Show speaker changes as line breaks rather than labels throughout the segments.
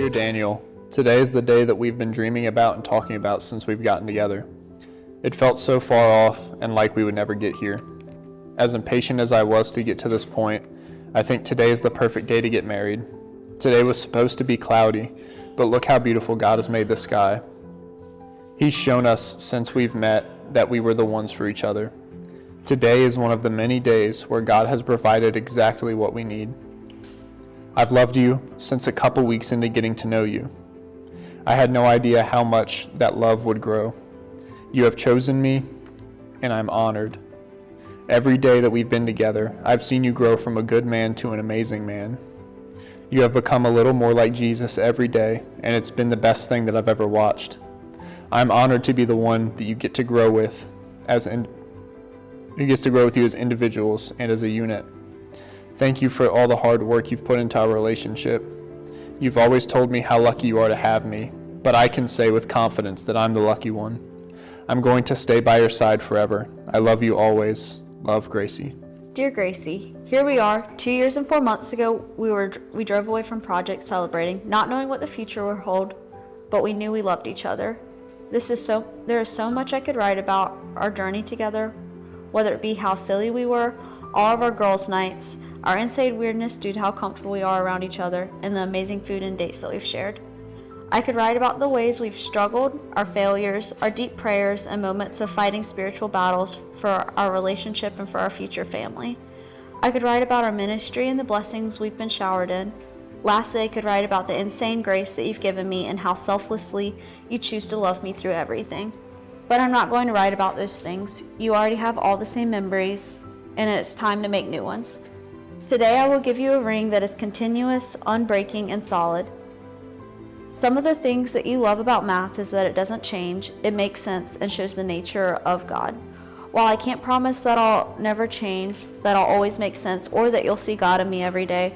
Dear Daniel, today is the day that we've been dreaming about and talking about since we've gotten together. It felt so far off and like we would never get here. As impatient as I was to get to this point, I think today is the perfect day to get married. Today was supposed to be cloudy, but look how beautiful God has made the sky. He's shown us since we've met that we were the ones for each other. Today is one of the many days where God has provided exactly what we need. I've loved you since a couple weeks into getting to know you. I had no idea how much that love would grow. You have chosen me, and I'm honored. Every day that we've been together, I've seen you grow from a good man to an amazing man. You have become a little more like Jesus every day, and it's been the best thing that I've ever watched. I'm honored to be the one that you get to grow with you as individuals and as a unit. Thank you for all the hard work you've put into our relationship. You've always told me how lucky you are to have me, but I can say with confidence that I'm the lucky one. I'm going to stay by your side forever. I love you always. Love, Gracie.
Dear Gracie, here we are. 2 years and 4 months ago, we drove away from Project Celebrating, not knowing what the future would hold, but we knew we loved each other. There is so much I could write about our journey together, whether it be how silly we were, all of our girls' nights, our insane weirdness due to how comfortable we are around each other, and the amazing food and dates that we've shared. I could write about the ways we've struggled, our failures, our deep prayers, and moments of fighting spiritual battles for our relationship and for our future family. I could write about our ministry and the blessings we've been showered in. Lastly, I could write about the insane grace that you've given me and how selflessly you choose to love me through everything. But I'm not going to write about those things. You already have all the same memories, and it's time to make new ones. Today I will give you a ring that is continuous, unbreaking, and solid. Some of the things that you love about math is that it doesn't change, it makes sense, and shows the nature of God. While I can't promise that I'll never change, that I'll always make sense, or that you'll see God in me every day,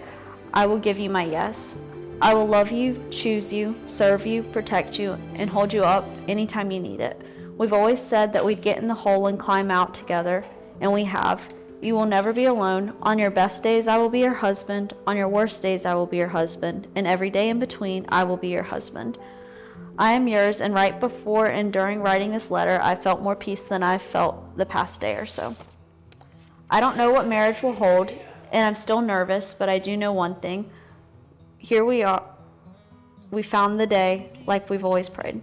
I will give you my yes. I will love you, choose you, serve you, protect you, and hold you up anytime you need it. We've always said that we'd get in the hole and climb out together, and we have. You will never be alone. On your best days, I will be your husband. On your worst days, I will be your husband. And every day in between, I will be your husband. I am yours, and right before and during writing this letter, I felt more peace than I've felt the past day or so. I don't know what marriage will hold, and I'm still nervous, but I do know one thing. Here we are. We found the day like we've always prayed.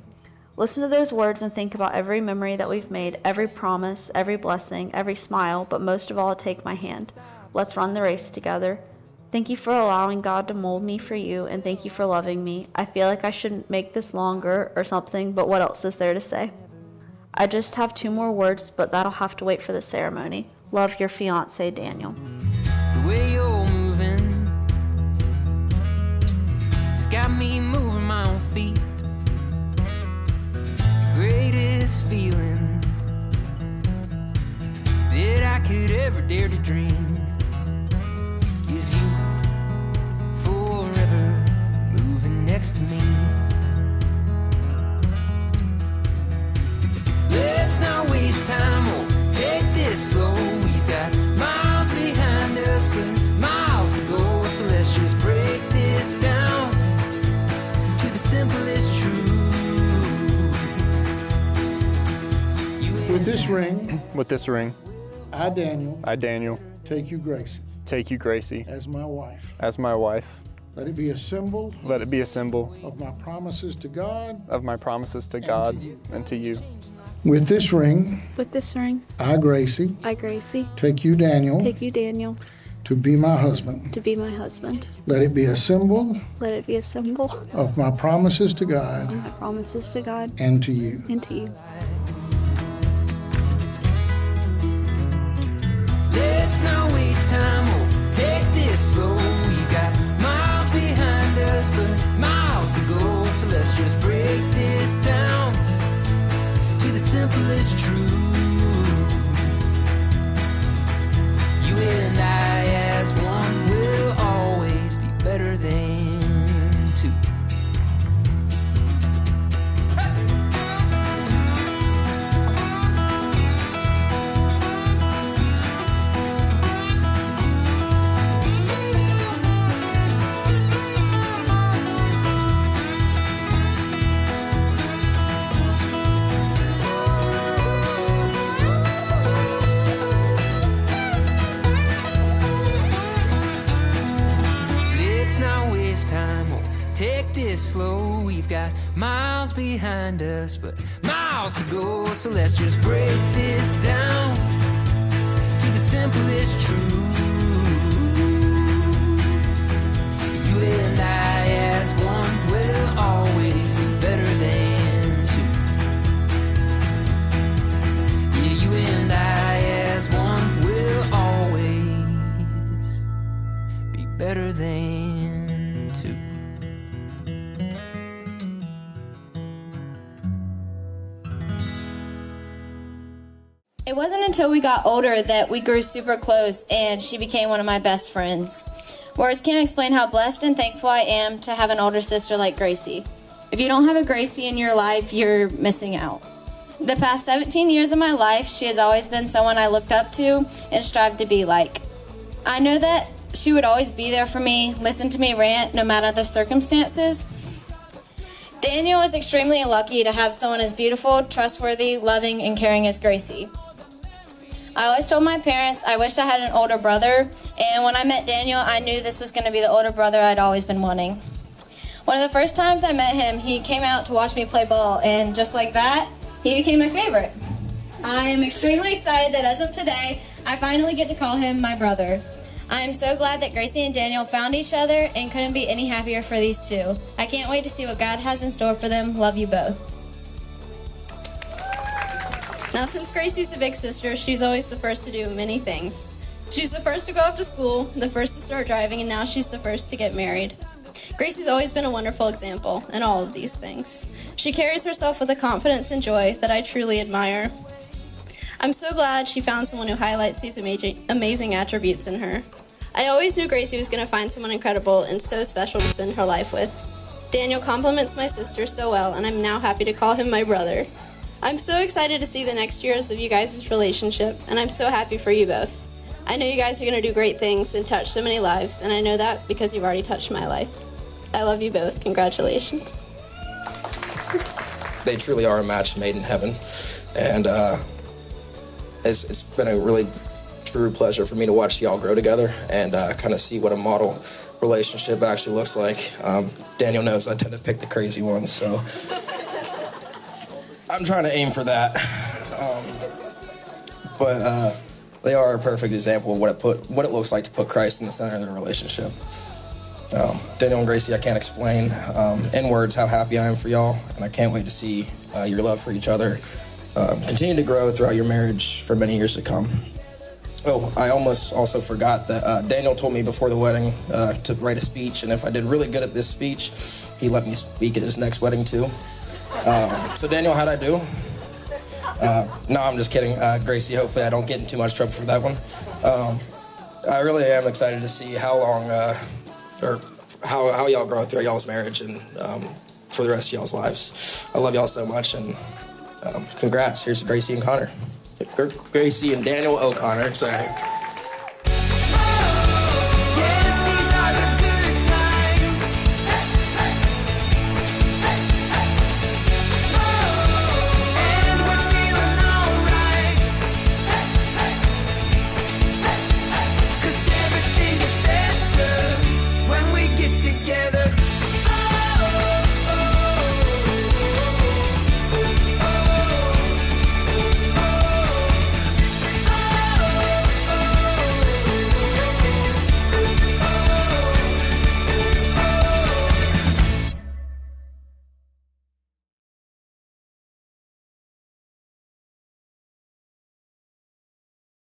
Listen to those words and think about every memory that we've made, every promise, every blessing, every smile, but most of all, take my hand. Let's run the race together. Thank you for allowing God to mold me for you, and thank you for loving me. I feel like I shouldn't make this longer or something, but what else is there to say? I just have 2 more words, but that'll have to wait for the ceremony. Love, your fiance, Daniel.
The way you're moving, it's got me moving my own feet. Greatest feeling that I could ever dare to dream is you forever moving next to me. Let's not waste time or take this slow. We've got miles behind us but miles to go, so let's just break this down to the simplest truth.
With this ring,
I, Daniel,
take you, Gracie,
as my wife. Let it be a symbol of my promises to God
and to you.
With this ring, I, Gracie, take you, Daniel, to be my husband. Let it be a symbol of my promises to God and to you.
Let's not waste time or take this slow. We got miles behind us but miles to go, so let's just break this down to the simplest truth. You and I as one will always be better than 2. take this slow. We've got miles behind us, but miles to go. So let's just break this down to the simplest truth. You and I as one will always be better than two. Yeah, you and I as one will always be better than two.
It wasn't until we got older that we grew super close and she became one of my best friends. Words can't explain how blessed and thankful I am to have an older sister like Gracie. If you don't have a Gracie in your life, you're missing out. The past 17 years of my life, she has always been someone I looked up to and strived to be like. I know that she would always be there for me, listen to me rant no matter the circumstances. Daniel is extremely lucky to have someone as beautiful, trustworthy, loving, and caring as Gracie. I always told my parents I wished I had an older brother, and when I met Daniel, I knew this was going to be the older brother I'd always been wanting. One of the first times I met him, he came out to watch me play ball, and just like that, he became my favorite. I am extremely excited that as of today, I finally get to call him my brother. I am so glad that Gracie and Daniel found each other and couldn't be any happier for these two. I can't wait to see what God has in store for them. Love you both.
Now, since Gracie's the big sister, she's always the first to do many things. She's the first to go off to school, the first to start driving, and now she's the first to get married. Gracie's always been a wonderful example in all of these things. She carries herself with a confidence and joy that I truly admire. I'm so glad she found someone who highlights these amazing attributes in her. I always knew Gracie was going to find someone incredible and so special to spend her life with. Daniel compliments my sister so well, and I'm now happy to call him my brother. I'm so excited to see the next years of you guys' relationship, and I'm so happy for you both. I know you guys are going to do great things and touch so many lives, and I know that because you've already touched my life. I love you both. Congratulations.
They truly are a match made in heaven, and it's been a really true pleasure for me to watch y'all grow together and kind of see what a model relationship actually looks like. Daniel knows I tend to pick the crazy ones, so I'm trying to aim for that. But they are a perfect example of what it looks like to put Christ in the center of their relationship. Daniel and Gracie, I can't explain in words how happy I am for y'all, and I can't wait to see your love for each other continue to grow throughout your marriage for many years to come. Oh, I almost also forgot that Daniel told me before the wedding to write a speech, and if I did really good at this speech, he let me speak at his next wedding too. So Daniel, how'd I do? No, I'm just kidding. Gracie, hopefully I don't get in too much trouble for that one. I really am excited to see how long, or how y'all grow throughout y'all's marriage and for the rest of y'all's lives. I love y'all so much, and congrats. Here's Gracie and Connor. Gracie and Daniel O'Connor, sorry.